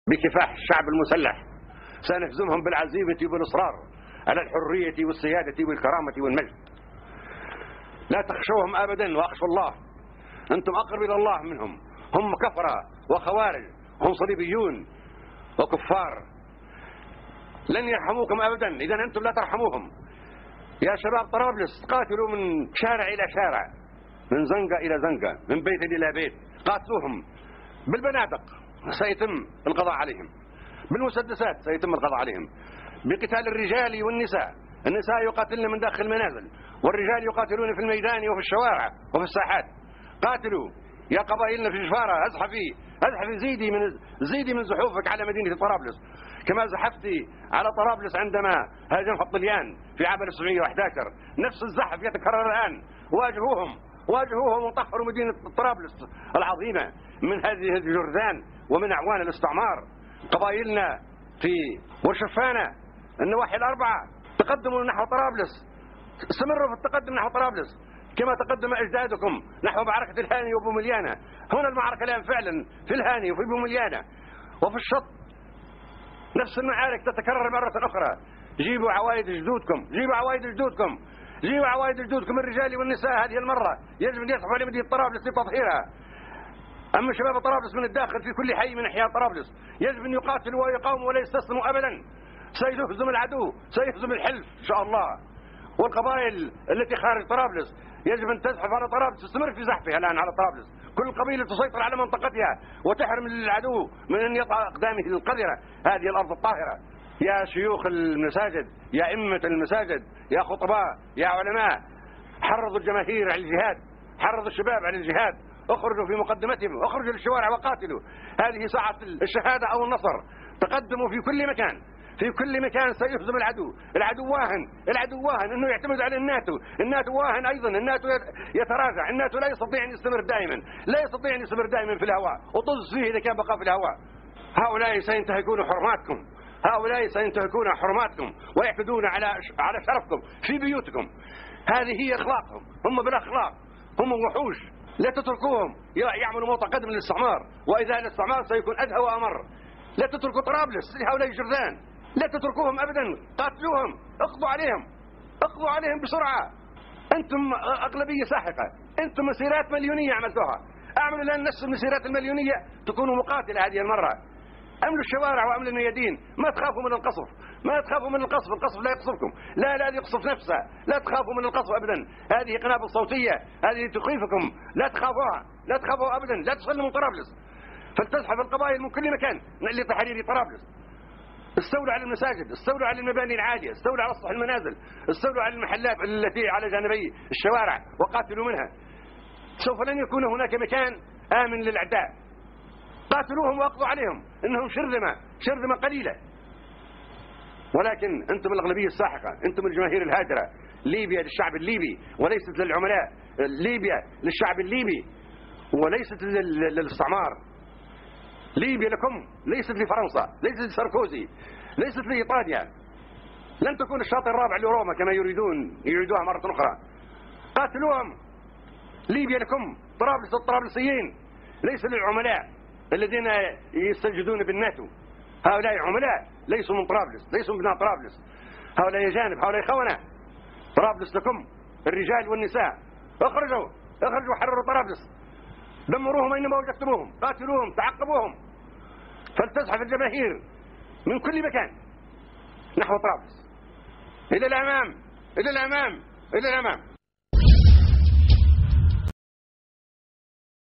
بكفاح الشعب المسلح، سنهزمهم بالعزيمة والإصرار على الحرية والسيادة والكرامة والمجد. لا تخشوهم أبدا وأخشوا الله، أنتم أقرب إلى الله منهم. هم كفرة وخوارج، هم صليبيون وكفار، لن يرحموكم أبدا إذا أنتم لا ترحموهم. يا شباب طرابلس، قاتلوا من شارع إلى شارع، من زنقة إلى زنقة، من بيت إلى بيت، قاتلوهم بالبنادق سيتم القضاء عليهم، بالمسدسات سيتم القضاء عليهم، بقتال الرجال والنساء. النساء يقاتلن من داخل المنازل، والرجال يقاتلون في الميدان وفي الشوارع وفي الساحات. قاتلوا يا قبائلنا في جفارة، ازحفي زيدي من زحوفك على مدينة طرابلس، كما زحفتي على طرابلس عندما هاجمها الطليان في عام 1911. نفس الزحف يتكرر الآن. واجهوهم وطهروا مدينة طرابلس العظيمة من هذه الجرذان ومن أعوان الاستعمار. قبائلنا في ورشفانة، النواحي الأربعة، تقدموا نحو طرابلس، استمروا في التقدم نحو طرابلس كما تقدم أجدادكم نحو معركة الهاني وبومليانة. هنا المعركة الآن فعلا في الهاني وفي بومليانة وفي الشط، نفس المعارك تتكرر مرة أخرى. جيبوا عوائد جدودكم الرجال والنساء. هذه المرة يجب أن يصحوا على مدينة طرابلس لتطهيرها. أما شباب طرابلس من الداخل في كل حي من أحياء طرابلس يجب أن يقاتلوا ويقاوموا ولا يستسلموا أبدا. سيهزم العدو، سيهزم الحلف إن شاء الله. والقبائل التي خارج طرابلس يجب أن تزحف على طرابلس، تستمر في زحفها الآن على طرابلس. كل قبيلة تسيطر على منطقتها وتحرم العدو من أن يطأ أقدامه القذرة هذه الأرض الطاهرة. يا شيوخ المساجد، يا أئمة المساجد، يا خطباء، يا علماء، حرضوا الجماهير على الجهاد، حرضوا الشباب على الجهاد، اخرجوا في مقدمتهم، اخرجوا للشوارع وقاتلوا. هذه ساعة الشهادة أو النصر. تقدموا في كل مكان، في كل مكان سيهزم العدو. العدو واهن انه يعتمد على الناتو واهن ايضا. الناتو يتراجع، الناتو لا يستطيع ان يستمر دائما في الهواء، وطز فيه اذا كان بقى في الهواء. هؤلاء سينتهكون حرماتكم ويعتدون على شرفكم في بيوتكم. هذه هي اخلاقهم، هم بالاخلاق، هم وحوش. لا تتركوهم يعملوا موطأ قدم للاستعمار، واذا الاستعمار سيكون ادهى وامر. لا تتركوا طرابلس لهؤلاء الجرذان، لا تتركوهم أبدا، قاتلوهم، اقضوا عليهم بسرعة. أنتم أغلبية ساحقة، أنتم مسيرات مليونية عملتوها، أعملوا الآن نفس المسيرات المليونية، تكونوا مقاتلة هذه المرة. أملوا الشوارع وأملوا الميادين، ما تخافوا من القصف، القصف لا يقصفكم، لا يقصف نفسه، لا تخافوا من القصف أبدا. هذه قنابل صوتية، هذه تخيفكم، لا تخافوا أبدا، لا تسلموا طرابلس. فلتزحف القبائل من كل مكان لتحرير طرابلس. استولوا على المساجد، استولوا على المباني العالية، استولوا على سطح المنازل، استولوا على المحلات التي على جانبي الشوارع وقاتلوا منها. سوف لن يكون هناك مكان آمن للأعداء. قاتلوهم واقضوا عليهم، إنهم شرذمة قليلة. ولكن أنتم الأغلبية الساحقة، أنتم الجماهير الهادرة. ليبيا للشعب الليبي وليست للعملاء، ليبيا للشعب الليبي وليست للاستعمار. ليبيا لكم، ليست لفرنسا، ليست لساركوزي، ليست لإيطاليا. لن تكون الشاطئ الرابع لروما كما يريدوها مرة أخرى. قاتلوهم. ليبيا لكم، طرابلس الطرابلسيين، ليس للعملاء الذين يستجدون بالناتو. هؤلاء عملاء ليسوا من طرابلس، ليسوا من ابناء طرابلس. هؤلاء جانب، هؤلاء خونة. طرابلس لكم، الرجال والنساء. اخرجوا حرروا طرابلس، دمروهم أينما وجدتموهم، قاتلوهم، تعقبوهم. فلتزحف الجماهير من كل مكان نحو طرابلس، إلى الأمام.